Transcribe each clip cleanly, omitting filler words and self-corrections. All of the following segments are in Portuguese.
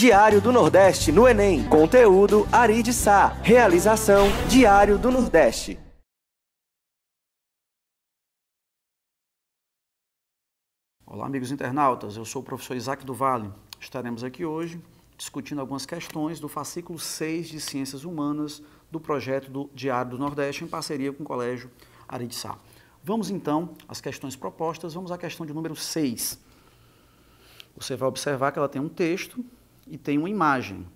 Diário do Nordeste no Enem. Conteúdo Ari de Sá. Realização Diário do Nordeste. Olá, amigos internautas. Eu sou o professor Isaac do Vale. Estaremos aqui hoje discutindo algumas questões do fascículo 6 de Ciências Humanas do projeto do Diário do Nordeste em parceria com o Colégio Ari de Sá. Vamos então às questões propostas. Vamos à questão de número 6. Você vai observar que ela tem um texto e tem uma imagem.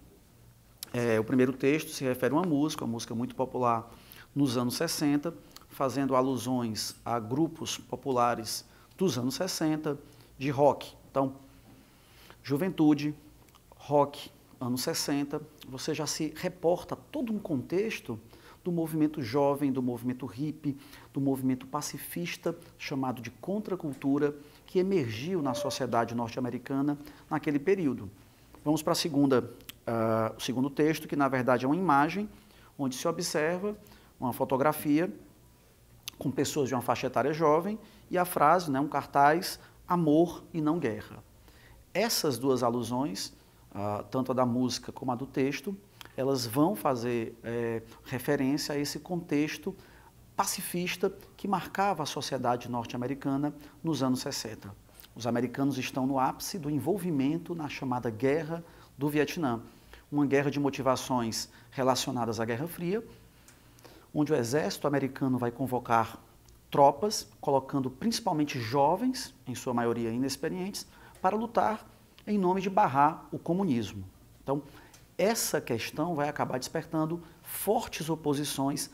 O primeiro texto se refere a uma música muito popular nos anos 60, fazendo alusões a grupos populares dos anos 60 de rock. Então, juventude, rock, anos 60, você já se reporta todo um contexto do movimento jovem, do movimento hippie, do movimento pacifista, chamado de contracultura, que emergiu na sociedade norte-americana naquele período. Vamos para o segundo texto, que na verdade é uma imagem, onde se observa uma fotografia com pessoas de uma faixa etária jovem e a frase, um cartaz, amor e não guerra. Essas duas alusões, tanto a da música como a do texto, elas vão fazer referência a esse contexto pacifista que marcava a sociedade norte-americana nos anos 60. Os americanos estão no ápice do envolvimento na chamada Guerra do Vietnã, uma guerra de motivações relacionadas à Guerra Fria, onde o exército americano vai convocar tropas, colocando principalmente jovens, em sua maioria inexperientes, para lutar em nome de barrar o comunismo. Então, essa questão vai acabar despertando fortes oposições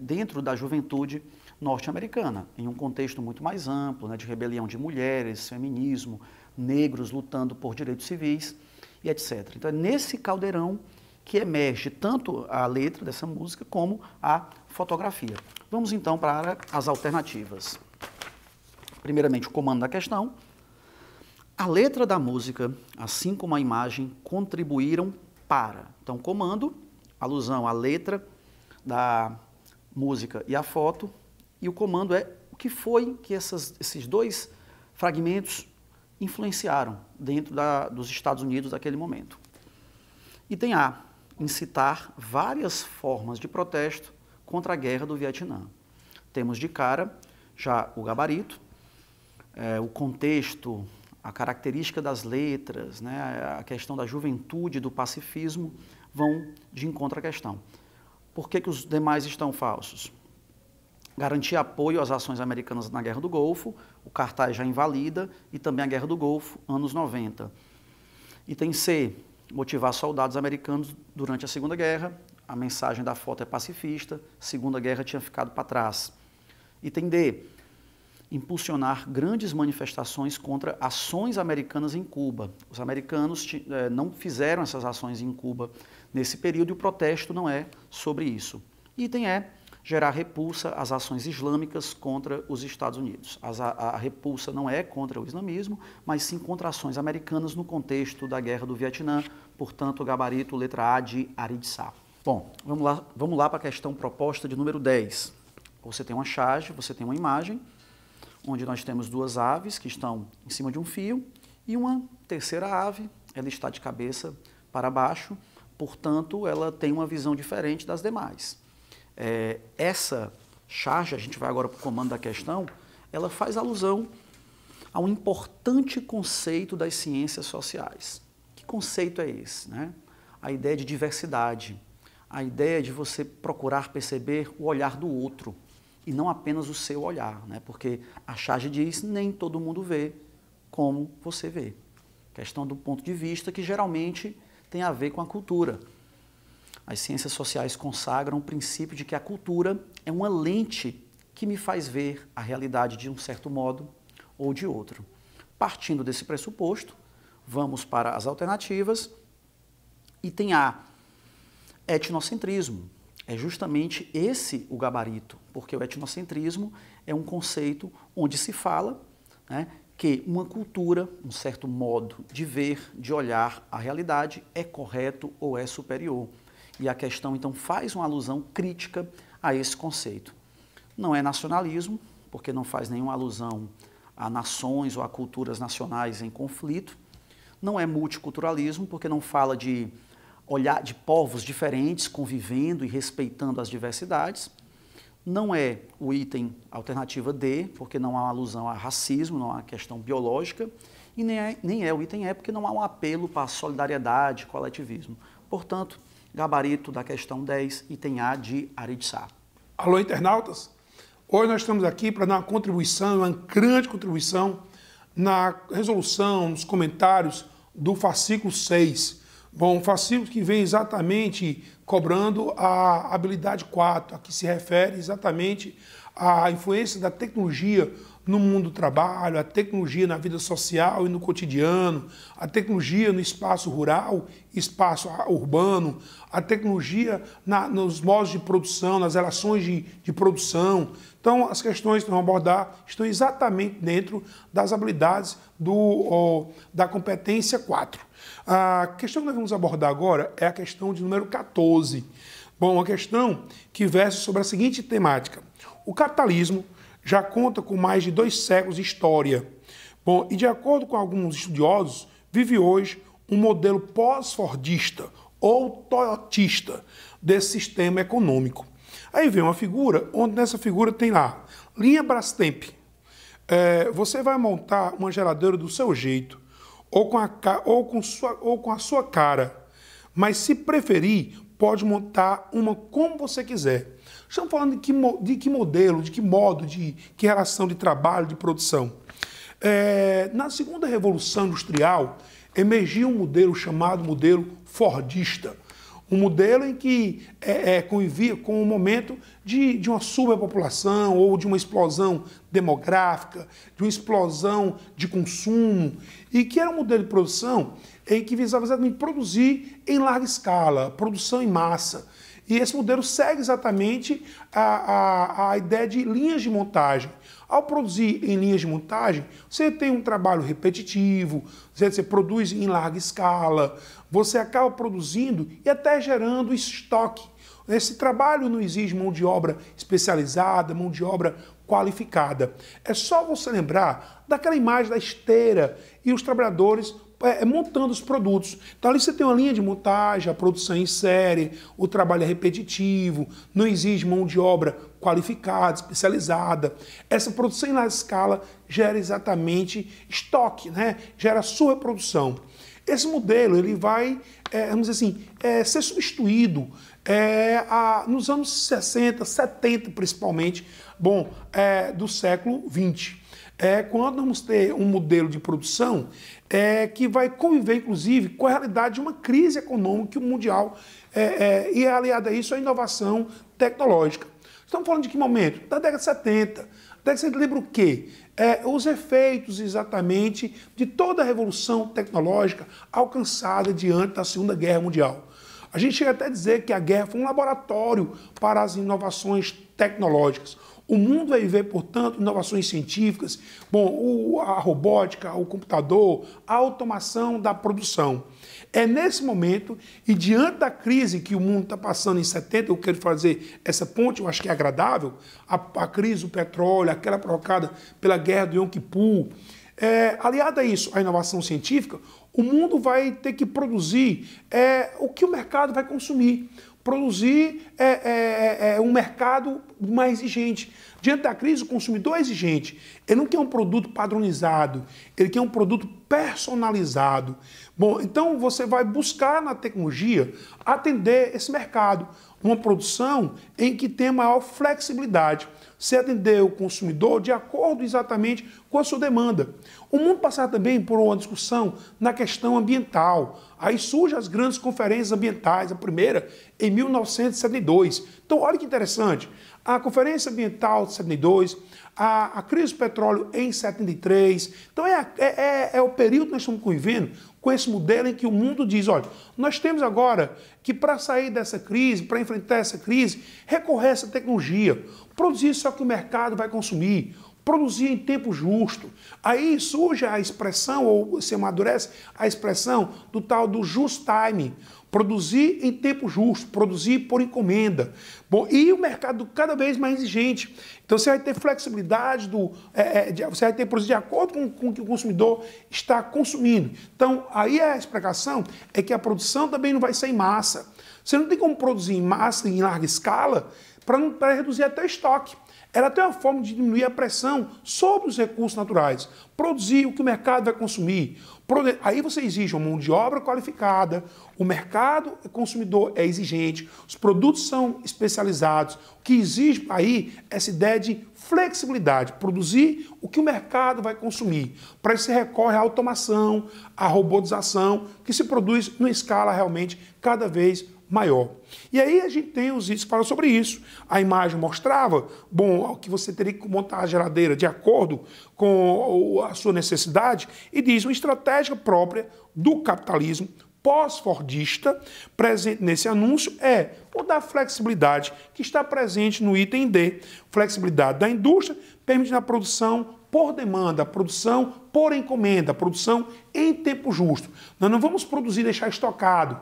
dentro da juventude norte-americana, em um contexto muito mais amplo, de rebelião de mulheres, feminismo, negros lutando por direitos civis e etc. Então, é nesse caldeirão que emerge tanto a letra dessa música como a fotografia. Vamos então para as alternativas. Primeiramente, o comando da questão. A letra da música, assim como a imagem, contribuíram para. Então, comando, alusão à letra da música e à foto, e o comando é o que foi que esses dois fragmentos influenciaram dentro dos Estados Unidos daquele momento. Item A, incitar várias formas de protesto contra a guerra do Vietnã. Temos de cara já o gabarito, o contexto, a característica das letras, a questão da juventude, do pacifismo, vão de encontro à questão. Por que os demais estão falsos? Garantir apoio às ações americanas na Guerra do Golfo, o cartaz já invalida, e também a Guerra do Golfo, anos 90. Item C, motivar soldados americanos durante a Segunda Guerra, a mensagem da foto é pacifista, Segunda Guerra tinha ficado para trás. Item D, impulsionar grandes manifestações contra ações americanas em Cuba. Os americanos não fizeram essas ações em Cuba nesse período e o protesto não é sobre isso. Item E, gerar repulsa às ações islâmicas contra os Estados Unidos. A repulsa não é contra o islamismo, mas sim contra ações americanas no contexto da Guerra do Vietnã, portanto, o gabarito letra A de Ari de Sá. Bom, vamos lá para a questão proposta de número 10. Você tem uma charge, você tem uma imagem, onde nós temos duas aves que estão em cima de um fio e uma terceira ave, ela está de cabeça para baixo, portanto, ela tem uma visão diferente das demais. Essa charge, a gente vai agora para o comando da questão, ela faz alusão a um importante conceito das ciências sociais. Que conceito é esse? A ideia de diversidade, a ideia de você procurar perceber o olhar do outro, e não apenas o seu olhar, porque a charge diz nem todo mundo vê como você vê. Questão do ponto de vista que geralmente tem a ver com a cultura. As ciências sociais consagram o princípio de que a cultura é uma lente que me faz ver a realidade de um certo modo ou de outro. Partindo desse pressuposto, vamos para as alternativas. Item A, etnocentrismo. É justamente esse o gabarito, porque o etnocentrismo é um conceito onde se fala que uma cultura, um certo modo de ver, de olhar a realidade é correto ou é superior. E a questão, então, faz uma alusão crítica a esse conceito. Não é nacionalismo, porque não faz nenhuma alusão a nações ou a culturas nacionais em conflito. Não é multiculturalismo, porque não fala de olhar de povos diferentes convivendo e respeitando as diversidades. Não é o item alternativa D, porque não há uma alusão a racismo, não há uma questão biológica, e nem é o item E, porque não há um apelo para a solidariedade, coletivismo. Portanto, gabarito da questão 10, item A de Arid Sá. Alô, internautas? Hoje nós estamos aqui para dar uma contribuição, uma grande contribuição na resolução, nos comentários do fascículo 6. Bom, um fascículo que vem exatamente cobrando a habilidade 4, a que se refere exatamente à influência da tecnologia no mundo do trabalho, a tecnologia na vida social e no cotidiano, a tecnologia no espaço rural, espaço urbano, a tecnologia nos modos de produção, nas relações de produção. Então, as questões que vamos abordar estão exatamente dentro das habilidades da competência 4. A questão que nós vamos abordar agora é a questão de número 14. Bom, uma questão que versa sobre a seguinte temática. O capitalismo já conta com mais de 2 séculos de história. Bom, e de acordo com alguns estudiosos, vive hoje um modelo pós-fordista ou toyotista desse sistema econômico. Aí vem uma figura, onde nessa figura tem lá, linha Brastemp. Você vai montar uma geladeira do seu jeito, ou com a sua cara, mas se preferir, pode montar uma como você quiser. Estamos falando de que modelo, de que modo, de que relação de trabalho, de produção. Na segunda Revolução Industrial, emergiu um modelo chamado modelo fordista. Um modelo em que convivia com o momento de uma superpopulação ou de uma explosão demográfica, de uma explosão de consumo, e que era um modelo de produção em que visava exatamente produzir em larga escala, produção em massa. E esse modelo segue exatamente a ideia de linhas de montagem. Ao produzir em linhas de montagem, você tem um trabalho repetitivo, você produz em larga escala, você acaba produzindo e até gerando estoque. Esse trabalho não exige mão de obra especializada, mão de obra qualificada. É só você lembrar daquela imagem da esteira e os trabalhadores montando os produtos. Então ali você tem uma linha de montagem, a produção em série, o trabalho é repetitivo, não exige mão de obra qualificada, especializada. Essa produção em larga escala gera exatamente estoque, né? Gera sua produção. Esse modelo ele vai, vamos dizer assim, ser substituído nos anos 60, 70 principalmente, do século 20. Quando vamos ter um modelo de produção que vai conviver, inclusive, com a realidade de uma crise econômica mundial e, aliada a isso, a inovação tecnológica. Estamos falando de que momento? Da década de 70. Década de 70 lembra o quê? Os efeitos, exatamente, de toda a revolução tecnológica alcançada diante da Segunda Guerra Mundial. A gente chega até a dizer que a guerra foi um laboratório para as inovações tecnológicas. O mundo vai viver, portanto, inovações científicas, a robótica, o computador, a automação da produção. É nesse momento, e diante da crise que o mundo está passando em 70, eu quero fazer essa ponte, eu acho que é agradável, a crise do petróleo, aquela provocada pela guerra do Yom Kippur, aliada a isso, a inovação científica, o mundo vai ter que produzir o que o mercado vai consumir. Produzir um mercado mais exigente. Diante da crise, o consumidor é exigente. Ele não quer um produto padronizado, ele quer um produto personalizado. Bom, então você vai buscar na tecnologia atender esse mercado. Uma produção em que tem maior flexibilidade. Você atender o consumidor de acordo exatamente com a sua demanda. O mundo passará também por uma discussão na questão ambiental. Aí surgem as grandes conferências ambientais, a primeira em 1972. Então, olha que interessante. A Conferência Ambiental de 72, a crise do petróleo em 73. Então, é o período que nós estamos convivendo com esse modelo em que o mundo diz, olha, nós temos agora que para sair dessa crise, para enfrentar essa crise, recorrer a essa tecnologia, produzir só que o mercado vai consumir, produzir em tempo justo. Aí surge a expressão, ou se amadurece a expressão do tal do just time. Produzir em tempo justo, produzir por encomenda. Bom, e o mercado cada vez mais exigente. Então você vai ter flexibilidade, você vai ter produzir de acordo com o que o consumidor está consumindo. Então, aí a explicação é que a produção também não vai ser em massa. Você não tem como produzir em massa, em larga escala, para reduzir até o estoque. Ela tem uma forma de diminuir a pressão sobre os recursos naturais. Produzir o que o mercado vai consumir. Aí você exige uma mão de obra qualificada, o mercado consumidor é exigente, os produtos são especializados. O que exige aí é essa ideia de flexibilidade, produzir o que o mercado vai consumir. Para isso se recorre à automação, à robotização, que se produz numa escala realmente cada vez maior. E aí a gente tem os vídeos que falam sobre isso. A imagem mostrava, bom, que você teria que montar a geladeira de acordo com a sua necessidade e diz uma estratégia própria do capitalismo pós-fordista, presente nesse anúncio, é o da flexibilidade, que está presente no item D. Flexibilidade da indústria, permitindo a produção por demanda, a produção por encomenda, a produção em tempo justo. Nós não vamos produzir e deixar estocado.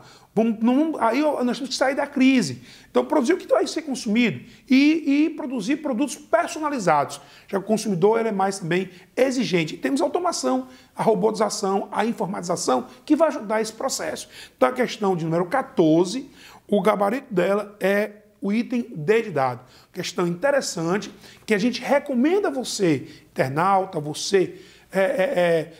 Aí nós temos que sair da crise. Então, produzir o que vai ser consumido e produzir produtos personalizados. Já que o consumidor ele é mais também exigente. E temos a automação, a robotização, a informatização, que vai ajudar esse processo. Então, a questão de número 14, o gabarito dela é o item D de dado. Questão interessante, que a gente recomenda a você, internauta, você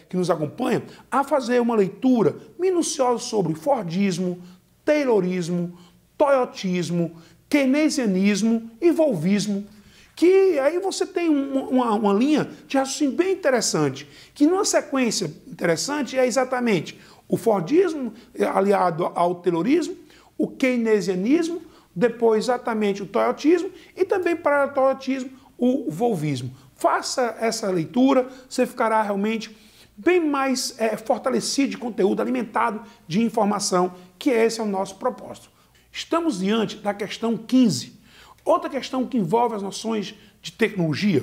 que nos acompanha, a fazer uma leitura minuciosa sobre Fordismo, Taylorismo, Toyotismo, Keynesianismo e Volvismo, que aí você tem uma linha de raciocínio bem interessante, que numa sequência interessante é exatamente o Fordismo aliado ao Taylorismo, o Keynesianismo, depois exatamente o Toyotismo e também para o Toyotismo o Volvismo. Faça essa leitura, você ficará realmente bem mais fortalecido de conteúdo, alimentado de informação, que esse é o nosso propósito. Estamos diante da questão 15. Outra questão que envolve as noções de tecnologia.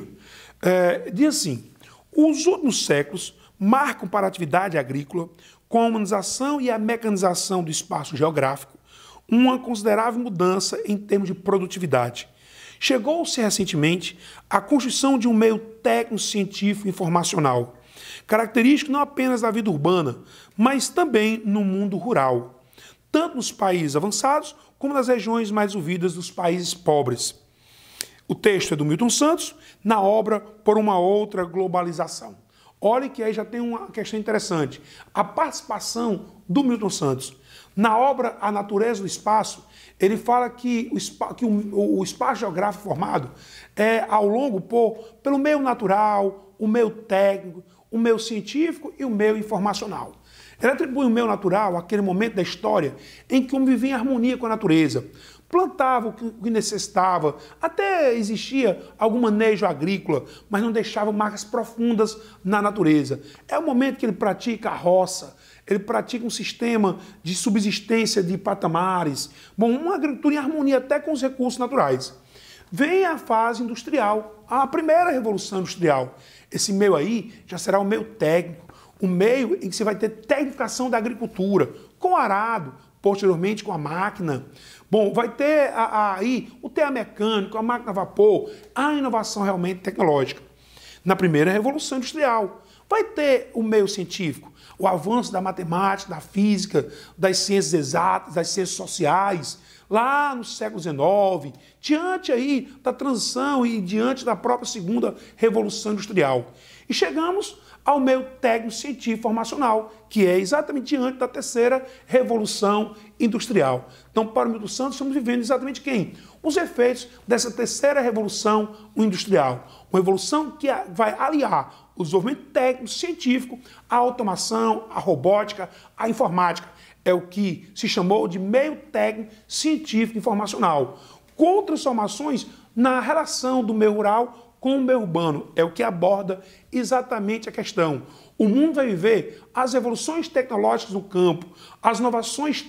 Diz assim, os últimos séculos marcam para a atividade agrícola, com a humanização e a mecanização do espaço geográfico, uma considerável mudança em termos de produtividade. Chegou-se recentemente à construção de um meio técnico-científico informacional, característico não apenas da vida urbana, mas também no mundo rural, tanto nos países avançados como nas regiões mais ouvidas dos países pobres. O texto é do Milton Santos, na obra Por uma Outra Globalização. Olhe que aí já tem uma questão interessante. A participação do Milton Santos na obra A Natureza do Espaço, ele fala que o espaço geográfico formado é ao longo pelo meio natural, o meio técnico, o meio científico e o meio informacional. Ele atribui o meio natural àquele momento da história em que o homem vivia em harmonia com a natureza, plantava o que necessitava, até existia algum manejo agrícola, mas não deixava marcas profundas na natureza. É o momento que ele pratica a roça, ele pratica um sistema de subsistência de patamares, bom, uma agricultura em harmonia até com os recursos naturais. Vem a fase industrial, a primeira revolução industrial. Esse meio aí já será o meio técnico, um meio em que você vai ter tecnificação da agricultura, com arado, posteriormente com a máquina. Bom, vai ter aí o tear mecânico, a máquina a vapor, a inovação realmente tecnológica. Na primeira revolução industrial, vai ter o meio científico, o avanço da matemática, da física, das ciências exatas, das ciências sociais, lá no século XIX, diante aí da transição e diante da própria segunda revolução industrial. E chegamos ao meio técnico-científico formacional, que é exatamente diante da terceira revolução industrial. Então, para o Milton Santos, estamos vivendo exatamente quem? Os efeitos dessa terceira revolução industrial. Uma revolução que vai aliar o desenvolvimento técnico-científico à automação, à robótica, à informática. É o que se chamou de meio técnico-científico informacional, com transformações na relação do meio rural com o meio urbano. É o que aborda exatamente a questão. O mundo vai viver as evoluções tecnológicas no campo, as inovações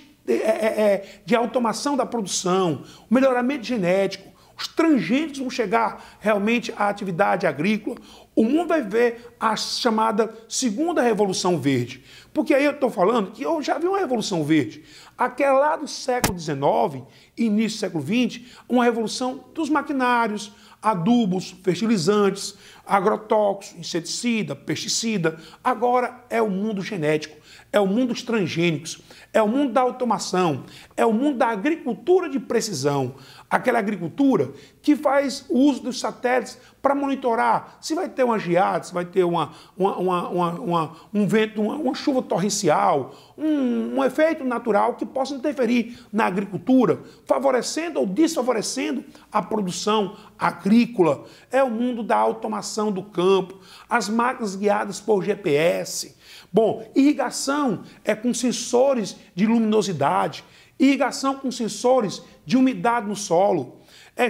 de automação da produção, o melhoramento genético, Os transgênicos vão chegar realmente à atividade agrícola. O mundo vai ver a chamada segunda revolução verde. Porque aí eu estou falando que eu já vi uma revolução verde. Aquela lá do século XIX, início do século XX, uma revolução dos maquinários, adubos, fertilizantes, agrotóxicos, inseticida, pesticida. Agora é o mundo genético, é o mundo dos transgênicos, é o mundo da automação, é o mundo da agricultura de precisão. Aquela agricultura que faz uso dos satélites para monitorar se vai ter uma geada, se vai ter um vento, uma chuva torrencial, um efeito natural que possa interferir na agricultura, favorecendo ou desfavorecendo a produção agrícola. É o mundo da automação do campo, as máquinas guiadas por GPS. Bom, irrigação é com sensores de luminosidade, irrigação com sensores de umidade no solo,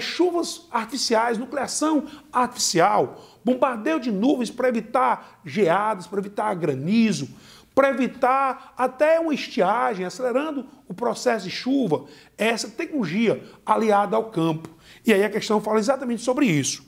chuvas artificiais, nucleação artificial, bombardeio de nuvens para evitar geadas, para evitar granizo, para evitar até uma estiagem, acelerando o processo de chuva. Essa tecnologia aliada ao campo. E aí a questão fala exatamente sobre isso.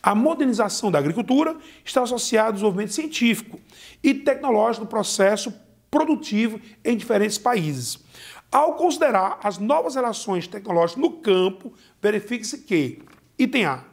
A modernização da agricultura está associada ao desenvolvimento científico e tecnológico do processo produtivo em diferentes países. Ao considerar as novas relações tecnológicas no campo, verifique-se que, item A,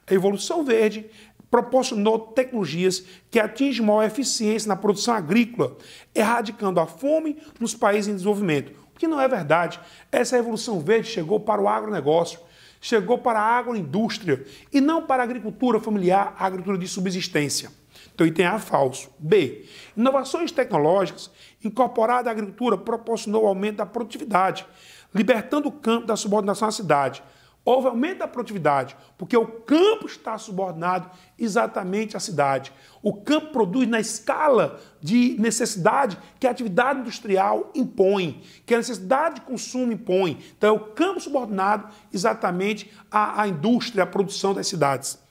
a evolução verde proporcionou tecnologias que atingem maior eficiência na produção agrícola, erradicando a fome nos países em desenvolvimento. O que não é verdade. Essa revolução verde chegou para o agronegócio, chegou para a agroindústria e não para a agricultura familiar, a agricultura de subsistência. Então, item A, falso. B, inovações tecnológicas incorporadas à agricultura proporcionou o aumento da produtividade, libertando o campo da subordinação à cidade. Houve aumento da produtividade, porque o campo está subordinado exatamente à cidade. O campo produz na escala de necessidade que a atividade industrial impõe, que a necessidade de consumo impõe. Então, é o campo subordinado exatamente à indústria, à produção das cidades.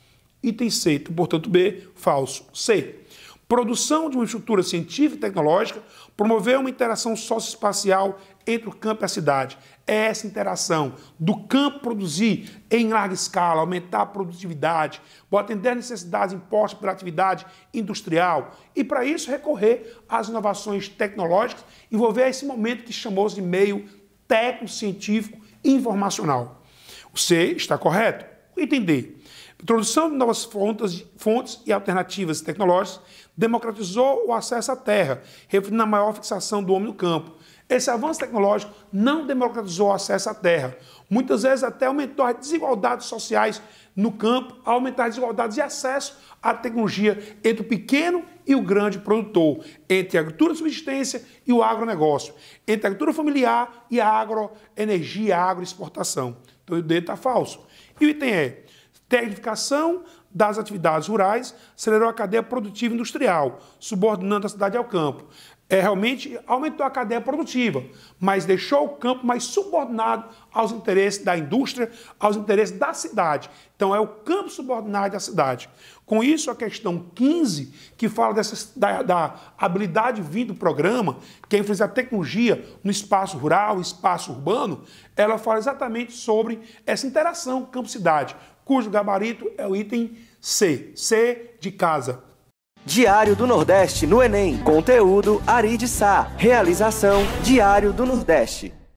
Item C, portanto, B, falso. C, produção de uma estrutura científica e tecnológica promoveu uma interação socioespacial entre o campo e a cidade. É essa interação do campo produzir em larga escala, aumentar a produtividade, atender às necessidades impostas pela atividade industrial e, para isso, recorrer às inovações tecnológicas, envolver esse momento que chamou-se de meio técnico-científico e informacional. O C está correto. O item D. Introdução de novas fontes e alternativas tecnológicas democratizou o acesso à terra, referindo a maior fixação do homem no campo. Esse avanço tecnológico não democratizou o acesso à terra. Muitas vezes até aumentou as desigualdades sociais no campo, aumentar as desigualdades de acesso à tecnologia entre o pequeno e o grande produtor, entre a agricultura de subsistência e o agronegócio, entre a agricultura familiar e a agroenergia, a agroexportação. Então o D está falso. E o item E. Tecnificação das atividades rurais acelerou a cadeia produtiva industrial, subordinando a cidade ao campo. Realmente aumentou a cadeia produtiva, mas deixou o campo mais subordinado aos interesses da indústria, aos interesses da cidade. Então é o campo subordinado da cidade. Com isso, a questão 15, que fala da habilidade vinda do programa, que é a influência da tecnologia no espaço rural, espaço urbano, ela fala exatamente sobre essa interação campo-cidade, cujo gabarito é o item C. C de casa. Diário do Nordeste no Enem. Conteúdo Ari de Sá. Realização Diário do Nordeste.